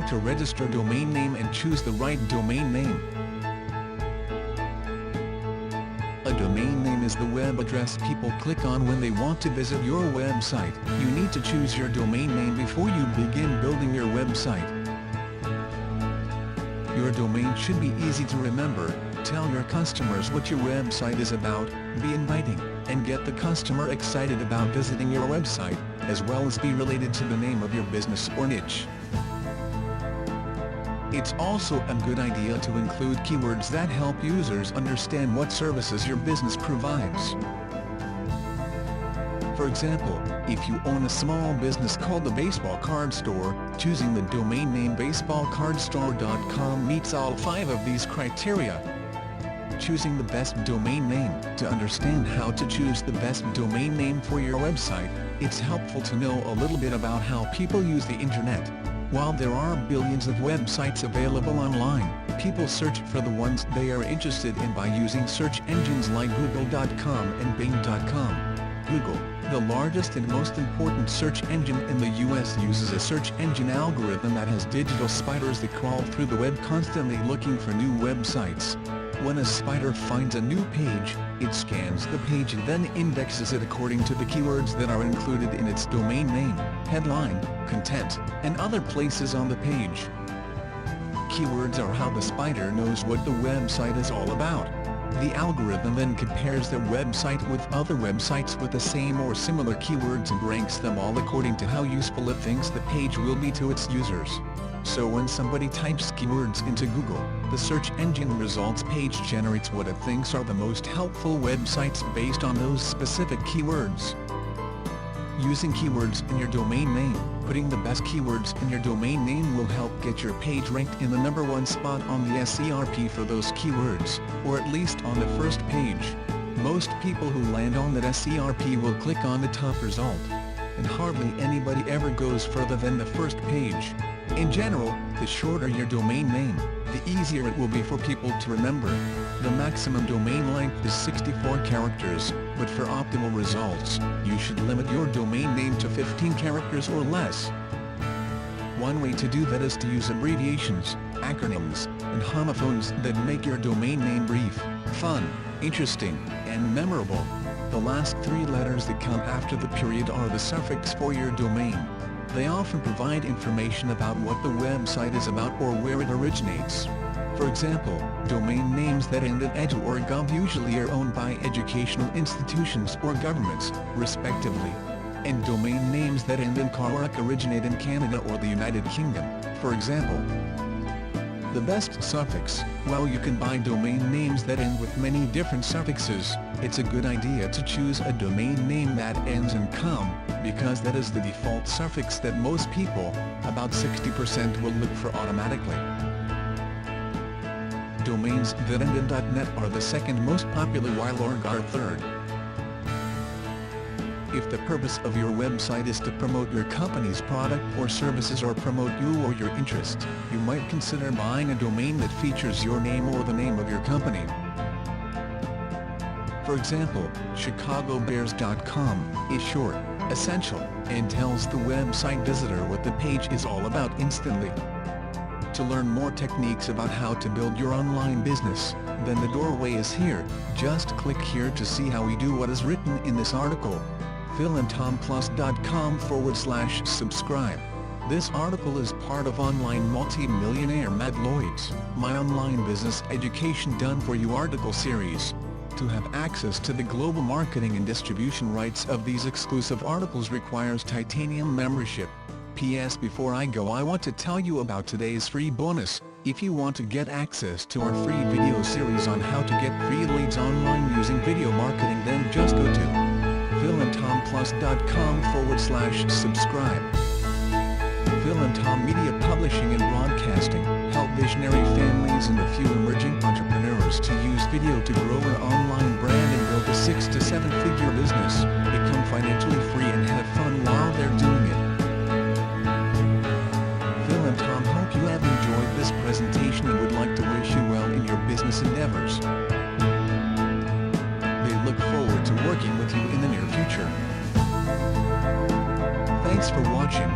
to register a domain name and choose the right domain name. A domain name is the web address people click on when they want to visit your website. You need to choose your domain name before you begin building your website. Your domain should be easy to remember, tell your customers what your website is about, be inviting, and get the customer excited about visiting your website, as well as be related to the name of your business or niche. It's also a good idea to include keywords that help users understand what services your business provides. For example, if you own a small business called the Baseball Card Store, choosing the domain name baseballcardstore.com meets all 5 of these criteria. Choosing the best domain name. To understand how to choose the best domain name for your website, it's helpful to know a little bit about how people use the internet. While there are billions of websites available online, people search for the ones they are interested in by using search engines like google.com and bing.com. Google, the largest and most important search engine in the US, uses a search engine algorithm that has digital spiders that crawl through the web constantly looking for new websites. When a spider finds a new page, it scans the page and then indexes it according to the keywords that are included in its domain name, headline, content, and other places on the page. Keywords are how the spider knows what the website is all about. The algorithm then compares the website with other websites with the same or similar keywords and ranks them all according to how useful it thinks the page will be to its users. So when somebody types keywords into Google, the search engine results page generates what it thinks are the most helpful websites based on those specific keywords. Using keywords in your domain name. Putting the best keywords in your domain name will help get your page ranked in the #1 spot on the SERP for those keywords, or at least on the first page. Most people who land on that SERP will click on the top result, and hardly anybody ever goes further than the first page. In general, the shorter your domain name, the easier it will be for people to remember. The maximum domain length is 64 characters, but for optimal results, you should limit your domain name to 15 characters or less. One way to do that is to use abbreviations, acronyms, and homophones that make your domain name brief, fun, interesting, and memorable. The last 3 letters that come after the period are the suffix for your domain. They often provide information about what the website is about or where it originates. For example, domain names that end in edu or gov usually are owned by educational institutions or governments, respectively. And domain names that end in .org originate in Canada or the United Kingdom, for example. The best suffix. While you can buy domain names that end with many different suffixes, it's a good idea to choose a domain name that ends in .com, because that is the default suffix that most people, about 60%, will look for automatically. Domains that end in .net are the second most popular while .org are third. If the purpose of your website is to promote your company's product or services or promote you or your interest, you might consider buying a domain that features your name or the name of your company. For example, chicagobears.com is short, essential, and tells the website visitor what the page is all about instantly. To learn more techniques about how to build your online business, then the doorway is here. Just click here to see how we do what is written in this article. philandtomplus.com/subscribe. This article is part of online multi-millionaire Matt Lloyd's My Online Business Education Done For You article series. To have access to the global marketing and distribution rights of these exclusive articles requires titanium membership. P.S. Before I go, I want to tell you about today's free bonus. If you want to get access to our free video series on how to get free leads online using video marketing, then just go to philandtomplus.com/subscribe. Phil and Tom Media Publishing and Broadcasting help visionary families and a few emerging entrepreneurs to use video to grow their online brand and build a 6- to 7-figure business, become financially free and have fun while they're doing it. Phil and Tom hope you have enjoyed this presentation and would like to wish you well in your business endeavors. They look forward to working with you in the near future. Thanks for watching.